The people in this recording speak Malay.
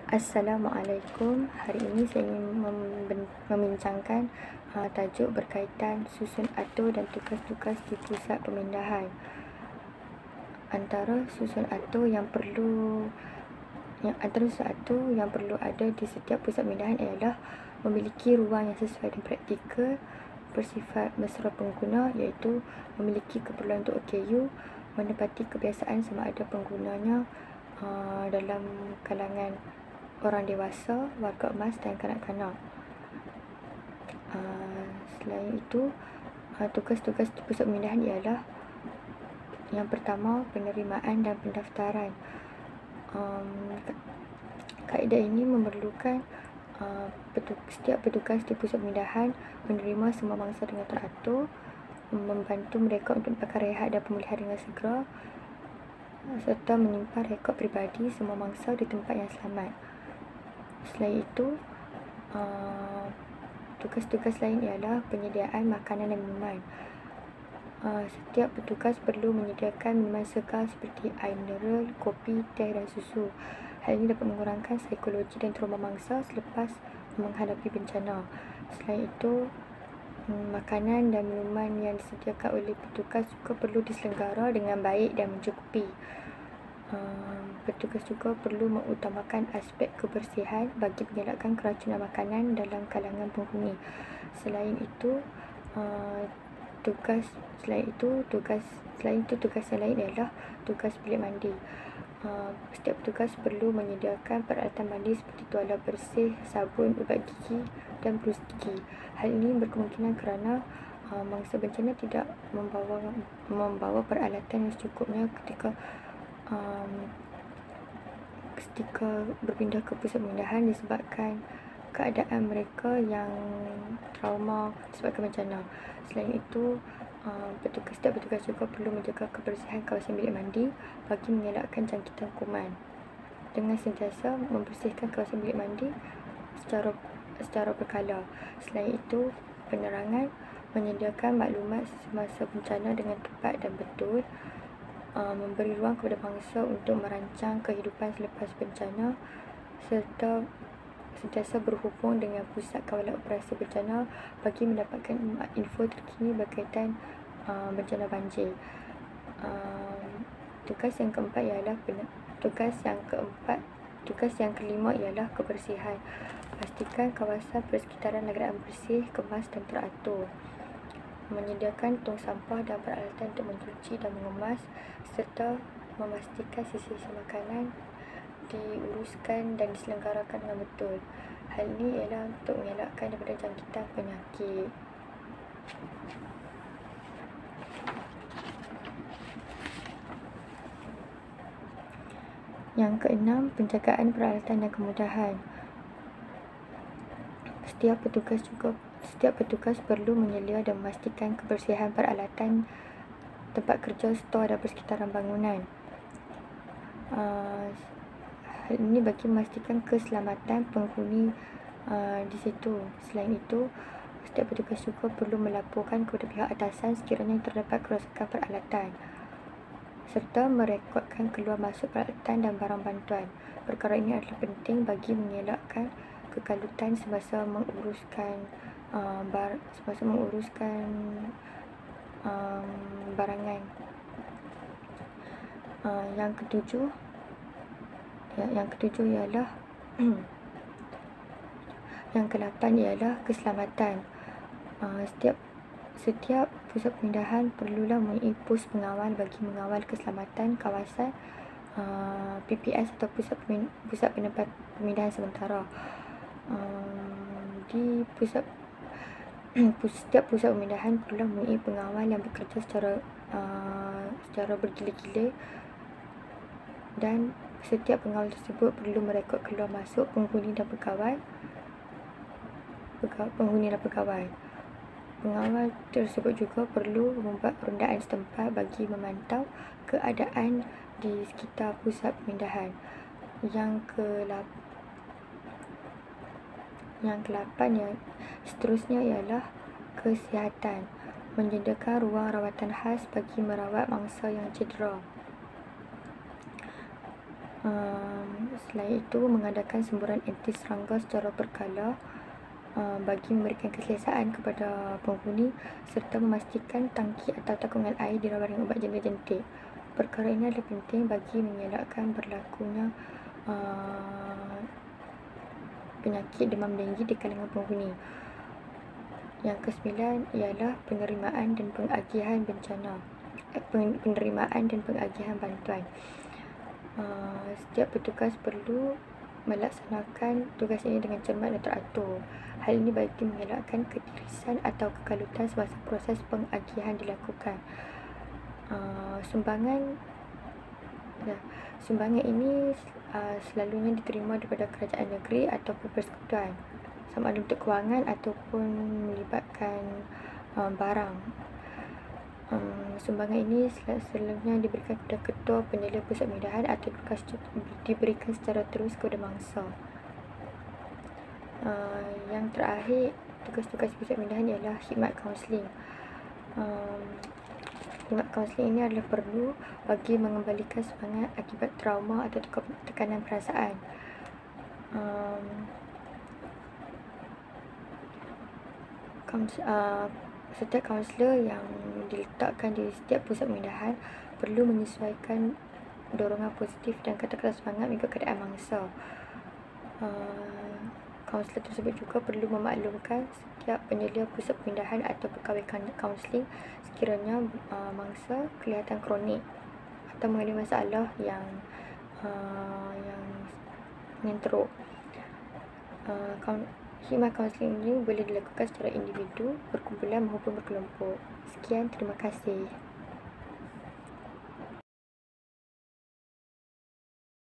Assalamualaikum. Hari ini saya ingin membincangkan tajuk berkaitan susun atur dan tugas-tugas di pusat pemindahan. Antara susun atur yang perlu ada di setiap pusat pemindahan ialah memiliki ruang yang sesuai dan praktikal, bersifat mesra pengguna, iaitu memiliki keperluan untuk OKU, menepati kebiasaan sama ada penggunanya dalam kalangan orang dewasa, warga emas dan kanak-kanak. Selain itu, tugas-tugas di pusat pemindahan ialah yang pertama, penerimaan dan pendaftaran. Kaedah ini memerlukan setiap petugas di pusat pemindahan menerima semua mangsa dengan teratur, membantu mereka untuk mendapatkan rehat dan pemulihan dengan segera, serta menyimpan rekod peribadi semua mangsa di tempat yang selamat. Selain itu, tugas-tugas lain ialah penyediaan makanan dan minuman. Setiap petugas perlu menyediakan minuman segar seperti air mineral, kopi, teh dan susu. Hal ini dapat mengurangkan psikologi dan trauma mangsa selepas menghadapi bencana. Selain itu, makanan dan minuman yang disediakan oleh petugas juga perlu diselenggara dengan baik dan mencukupi. Petugas juga perlu mengutamakan aspek kebersihan bagi mengelakkan keracunan makanan dalam kalangan penghuni. Selain itu, tugas yang lain ialah tugas bilik mandi. Setiap petugas perlu menyediakan peralatan mandi seperti tuala bersih, sabun, ubat gigi dan berus gigi. Hal ini berkemungkinan kerana mangsa bencana tidak membawa peralatan yang secukupnya ketika berpindah ke pusat pemindahan disebabkan keadaan mereka yang trauma disebabkan bencana. Selain itu, setiap petugas juga perlu menjaga kebersihan kawasan bilik mandi bagi mengelakkan jangkitan kuman dengan sentiasa membersihkan kawasan bilik mandi secara berkala. Selain itu, penerangan, menyediakan maklumat semasa bencana dengan tepat dan betul, memberi ruang kepada bangsa untuk merancang kehidupan selepas bencana, serta sentiasa berhubung dengan pusat kawalan operasi bencana bagi mendapatkan info terkini berkaitan bencana banjir. Tugas yang kelima ialah kebersihan. Pastikan kawasan persekitaran negara bersih, kemas dan teratur. Menyediakan tong sampah dan peralatan untuk mencuci dan mengemas, serta memastikan sisa-sisa makanan diuruskan dan diselenggarakan dengan betul. Hal ini ialah untuk mengelakkan daripada jangkitan penyakit. Yang keenam, penjagaan peralatan dan kemudahan. Setiap petugas perlu menyelia dan memastikan kebersihan peralatan tempat kerja, stor dan persekitaran bangunan. Hal ini bagi memastikan keselamatan penghuni di situ. Selain itu, setiap petugas juga perlu melaporkan kepada pihak atasan sekiranya terdapat kerosakan peralatan, serta merekodkan keluar masuk peralatan dan barang bantuan. Perkara ini adalah penting bagi mengelakkan kekalutan semasa menguruskan barangan. Yang ke-8 ialah keselamatan. Setiap pusat pemindahan perlulah mempunyai pos pengawal bagi mengawal keselamatan kawasan PPS atau pusat pemindahan sementara. Setiap pusat pemindahan perlulah mempunyai pengawal yang bekerja secara bergila-gila, dan setiap pengawal tersebut perlu merekod keluar masuk penghuni dan pegawai. Pengawal tersebut juga perlu membuat rondaan setempat bagi memantau keadaan di sekitar pusat pemindahan. Yang ke-8 seterusnya ialah kesihatan. Menyediakan ruang rawatan khas bagi merawat mangsa yang cedera. Selain itu, mengadakan semburan anti serangga secara berkala bagi memberikan keselesaan kepada penghuni serta memastikan tangki atau takungan air dirawat dengan ubat jentik. Perkara ini adalah penting bagi mengelakkan berlakunya penyakit demam denggi di kalangan penghuni. Yang kesembilan ialah penerimaan dan pengagihan bencana. Penerimaan dan pengagihan bantuan. Setiap petugas perlu melaksanakan tugas ini dengan cermat dan teratur. Hal ini bagi mengelakkan ketirisan atau kekalutan semasa proses pengagihan dilakukan. Sumbangan ini selalunya diterima daripada kerajaan negeri ataupun persekutuan, sama ada untuk kewangan ataupun melibatkan barang. Sumbangan ini selalunya diberikan kepada ketua penyelia pusat pemindahan atau diberikan secara terus kepada mangsa. Yang terakhir, tugas-tugas pusat pemindahan ialah khidmat kaunseling. Khidmat kaunseling ini adalah perlu bagi mengembalikan semangat akibat trauma atau tekanan perasaan. Setiap kaunselor yang diletakkan di setiap pusat pemindahan perlu menyesuaikan dorongan positif dan kata-kata semangat mengikut keadaan mangsa. Kaunselor tersebut juga perlu memaklumkan setiap penyelia pusat pemindahan atau pegawai kaunseling sekiranya mangsa kelihatan kronik atau mengalami masalah yang teruk. Khidmat kaunseling ini boleh dilakukan secara individu, berkumpulan maupun berkelompok. Sekian, terima kasih.